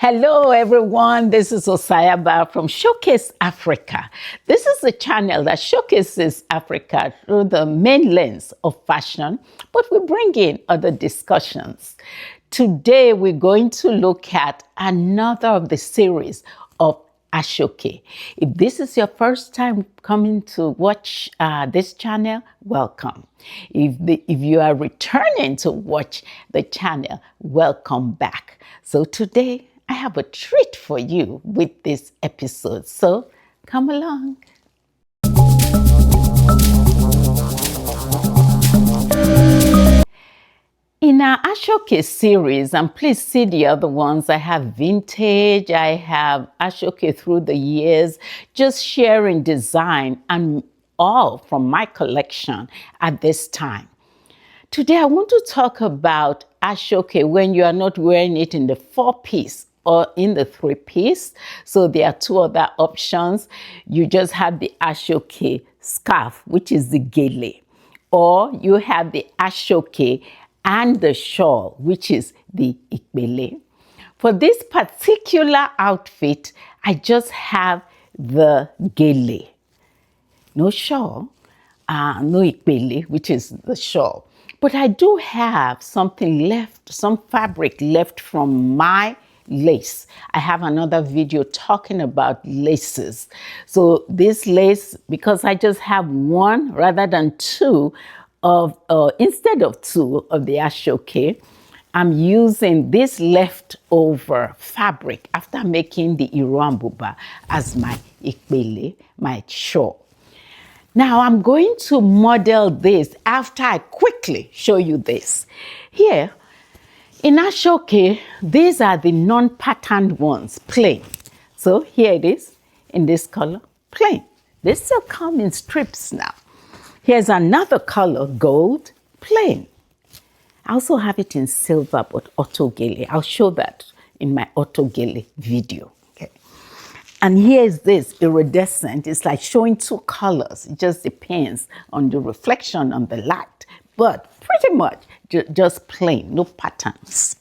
Hello, everyone. This is Osayaba from Showcase Africa. This is a channel that showcases Africa through the main lens of fashion, but we bring in other discussions. Today, we're going to look at another of the series of Aso Oke. If this is your first time coming to watch this channel, welcome. If you are returning to watch the channel, welcome back. So today, I have a treat for you with this episode. So come along. In our Aso Oke series, and please see the other ones, I have vintage, I have Aso Oke through the years, just sharing design and all from my collection at this time. Today, I want to talk about Aso Oke when you are not wearing it in the 4-piece or in the 3-piece. So there are two other options. You just have the Aso Oke scarf, which is the Gele, or you have the Aso Oke and the shawl, which is the Iplele. For this particular outfit, I just have the Gele. No shawl, no Iplele, which is the shawl. But I do have something left, some fabric left from my lace. I have another video talking about laces. So this lace, because I just have one rather than two of, instead of two of the Aso Oke, I'm using this leftover fabric after making the Iruambuba as my Iplele, my shawl. Now I'm going to model this after I quickly show you this. Here, in Aso Oke, these are the non-patterned ones, plain. So here it is in this color, plain. They still come in strips now. Here's another color, gold, plain. I also have it in silver, but auto gele. I'll show that in my auto gele video. Okay. And here's this iridescent. It's like showing two colors. It just depends on the reflection on the light, but pretty much just plain, no patterns.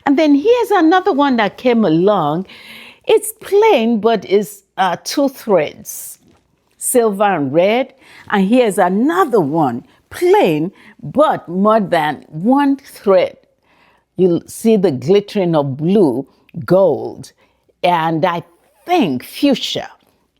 And then here's another one that came along. It's plain, but it's 2 threads, silver and red. And here's another one, plain, but more than 1 thread. You'll see the glittering of blue, gold, and I think fuchsia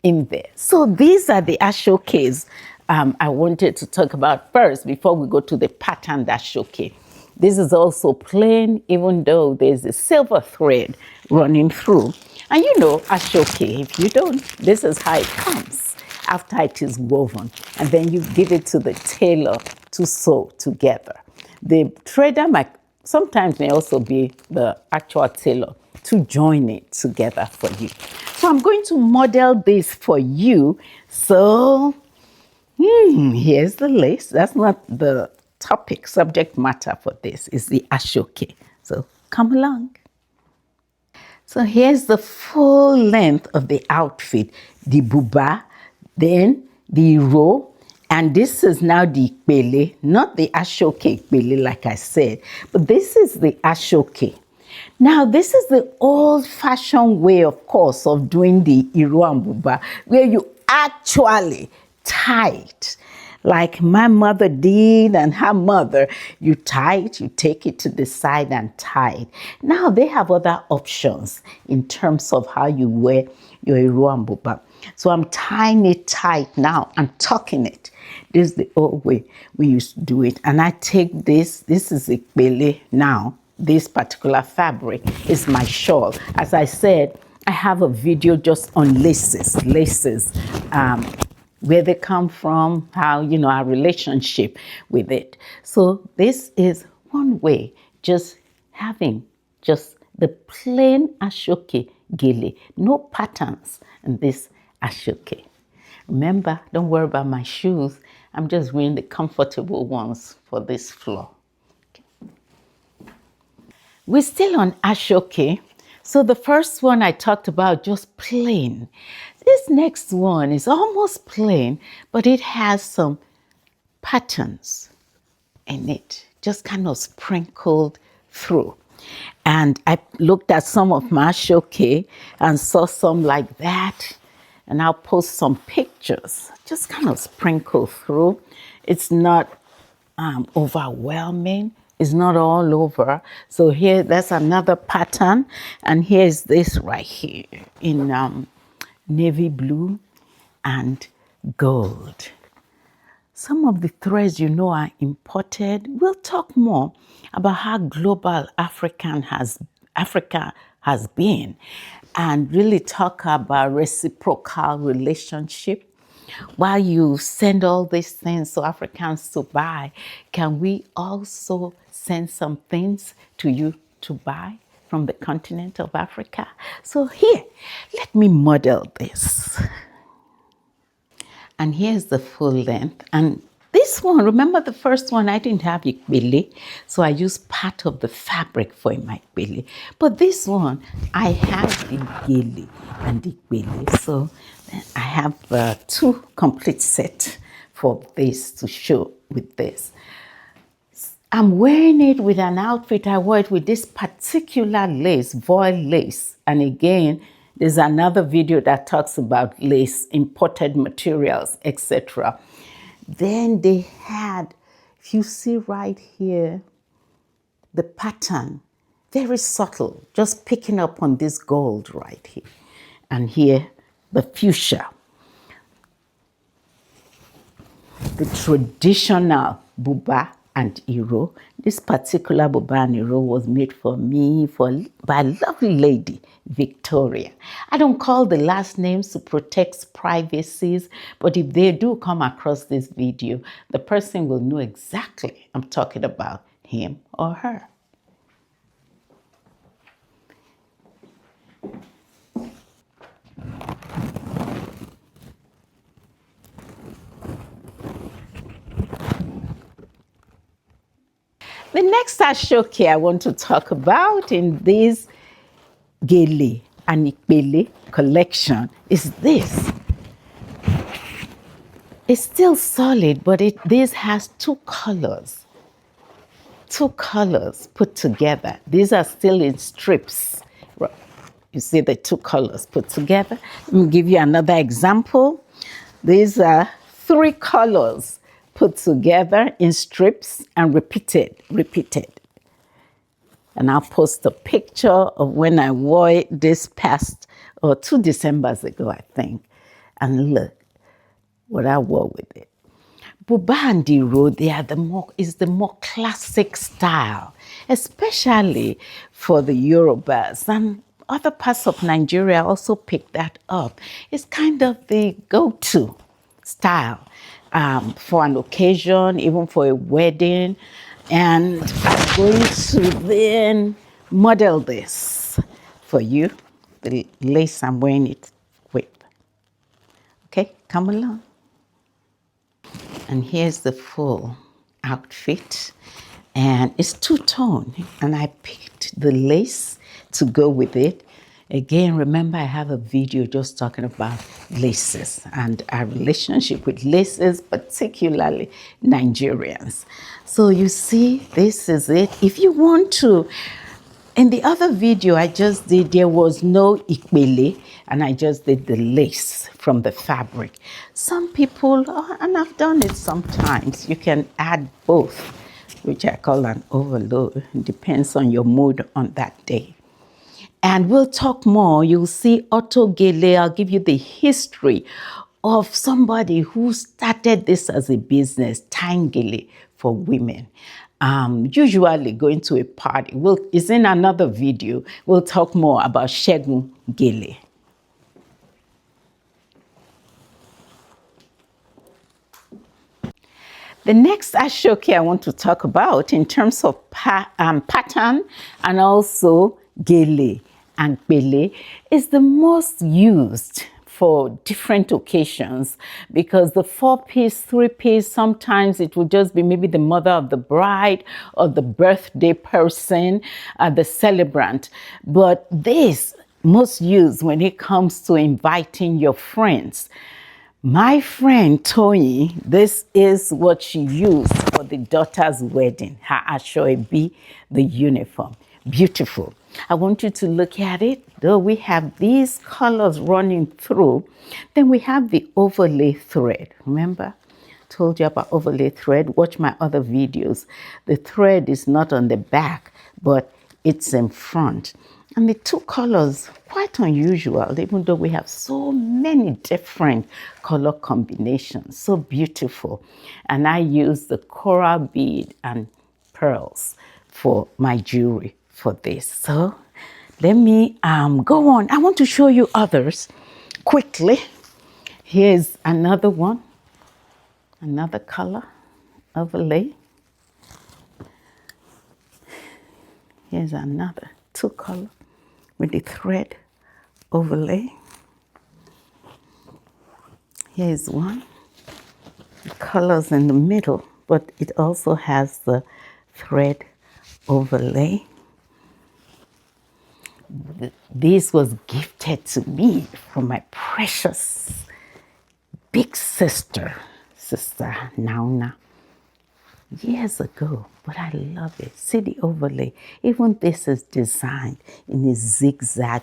in there. So these are the Aso Okes I wanted to talk about first before we go to the patterned Aso Oke. This is also plain, even though there's a silver thread running through. And you know Aso Oke, if you don't, this is how it comes after it is woven. And then you give it to the tailor to sew together. The trader sometimes may also be the actual tailor to join it together for you. So I'm going to model this for you. So here's the lace. That's not the topic, subject matter for this. It's the Aso Oke. So come along. So here's the full length of the outfit. The buba, then the iro, and this is now the Iplele, not the Aso Oke Iplele like I said, but this is the Aso Oke. Now, this is the old-fashioned way, of course, of doing the Iruambuba, where you actually tie it, like my mother did and her mother. You tie it, you take it to the side and tie it. Now, they have other options in terms of how you wear your Iruambuba. So I'm tying it tight now and tucking it. This is the old way we used to do it. And I take this is Iplele now. This particular fabric is my shawl. As I said, I have a video just on laces, where they come from, how, our relationship with it. So this is one way, just having just the plain Aso Oke Gele, no patterns in this Aso Oke. Remember, don't worry about my shoes. I'm just wearing the comfortable ones for this floor. We're still on Aso Oke. So the first one I talked about, just plain. This next one is almost plain, but it has some patterns in it, just kind of sprinkled through. And I looked at some of my Ashoke and saw some like that. And I'll post some pictures, just kind of sprinkle through. It's not overwhelming. It's not all over. So here, that's another pattern. And here's this right here in navy blue and gold. Some of the threads are imported. We'll talk more about how global Africa has been and really talk about reciprocal relationship. While you send all these things to Africans to buy, can we also send some things to you to buy from the continent of Africa? So here, let me model this. And here's the full length. And this one, remember the first one, I didn't have Iplele, so I used part of the fabric for my Iplele. But this one, I have the Gele and Ipele. So I have two complete sets for this to show with this. I'm wearing it with an outfit. I wore it with this particular lace, voile lace. And again, there's another video that talks about lace, imported materials, etc. Then they had, if you see right here, the pattern, very subtle, just picking up on this gold right here. And here, the fuchsia. The traditional buba and iro. This particular buba and iro was made for me by a lovely lady, Victoria. I don't call the last names to protect privacies, but if they do come across this video, the person will know exactly I'm talking about him or her. The next Ashoke I want to talk about in this Gele and Ipele collection is this. It's still solid, but this has two colors put together. These are still in strips. You see the two colors put together. Let me give you another example. These are three colors put together in strips and repeated. And I'll post a picture of when I wore it this past, or 2 Decembers ago, I think. And look what I wore with it. Buba and Iro, is the more classic style, especially for the Yorubas. And other parts of Nigeria also picked that up. It's kind of the go-to style for an occasion, even for a wedding. And I'm going to then model this for you, the lace I'm wearing it with. Okay, come along. And here's the full outfit. And it's two-tone. And I picked the lace to go with it. Again, remember I have a video just talking about laces and our relationship with laces, particularly Nigerians. So you see, this is it. If you want to, in the other video I just did, there was no Iplele, and I just did the lace from the fabric. Some people, and I've done it sometimes, you can add both, which I call an overload. It depends on your mood on that day. And we'll talk more. You'll see Otto Gele. I'll give you the history of somebody who started this as a business, tying gele for women. Usually going to a party. It's in another video. We'll talk more about Segun Gele. The next Ashoke I want to talk about in terms of pattern and also Gele and Ipele is the most used for different occasions, because the 4-piece, 3-piece, sometimes it will just be maybe the mother of the bride or the birthday person, the celebrant. But this most used when it comes to inviting your friends. My friend Tony, this is what she used for the daughter's wedding, her Ashoebi, the uniform. Beautiful. I want you to look at it. Though we have these colors running through, then we have the overlay thread. Remember? Told you about overlay thread. Watch my other videos. The thread is not on the back, but it's in front. And the two colors, quite unusual, even though we have so many different color combinations. So beautiful. And I use the coral bead and pearls for my jewelry for this. So let me go on. I want to show you others quickly. Here's another one, another color overlay. Here's another two color with the thread overlay. Here's one, the colors in the middle, but it also has the thread overlay. This was gifted to me from my precious big sister, Sister Nauna, years ago, but I love it. See the overlay. Even this is designed in a zigzag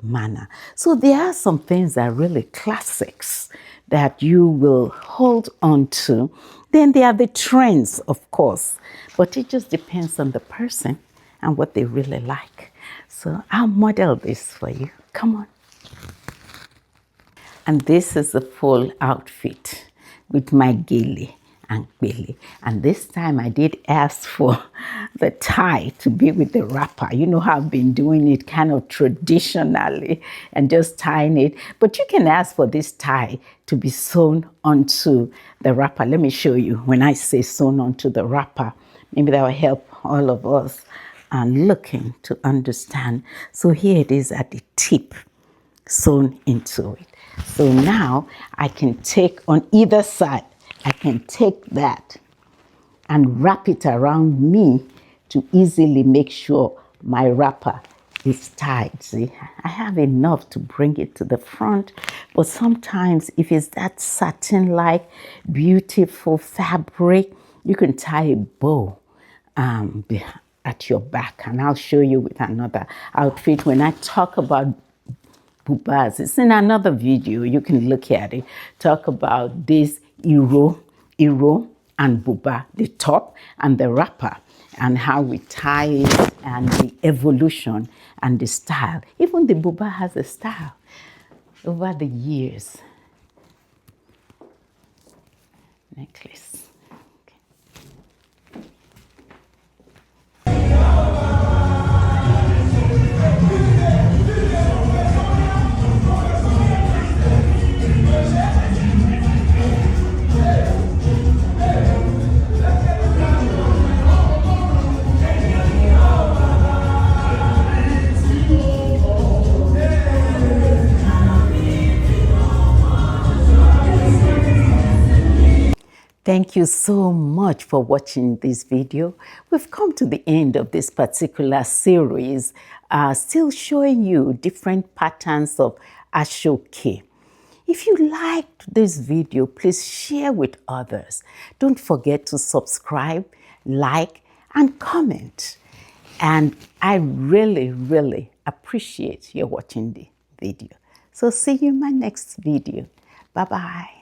manner. So there are some things that are really classics that you will hold on to. Then there are the trends, of course, but it just depends on the person and what they really like. So I'll model this for you. Come on. And this is the full outfit with my Gele and Ipele. And this time I did ask for the tie to be with the wrapper. You know how I've been doing it kind of traditionally and just tying it. But you can ask for this tie to be sewn onto the wrapper. Let me show you when I say sewn onto the wrapper. Maybe that will help all of us looking to understand. So here it is at the tip, sewn into it. So now I can take on either side, I can take that and wrap it around me to easily make sure my wrapper is tied. See, I have enough to bring it to the front, but sometimes if it's that satin-like beautiful fabric, you can tie a bow at your back, and I'll show you with another outfit when I talk about bubas. It's in another video. You can look at it. Talk about this iro and buba, the top and the wrapper, and how we tie it and the evolution and the style. Even the buba has a style over the years. Necklace. Thank you so much for watching this video. We've come to the end of this particular series, still showing you different patterns of Aso Oke. If you liked this video, please share with others. Don't forget to subscribe, like, and comment. And I really, really appreciate you watching the video. So see you in my next video. Bye-bye.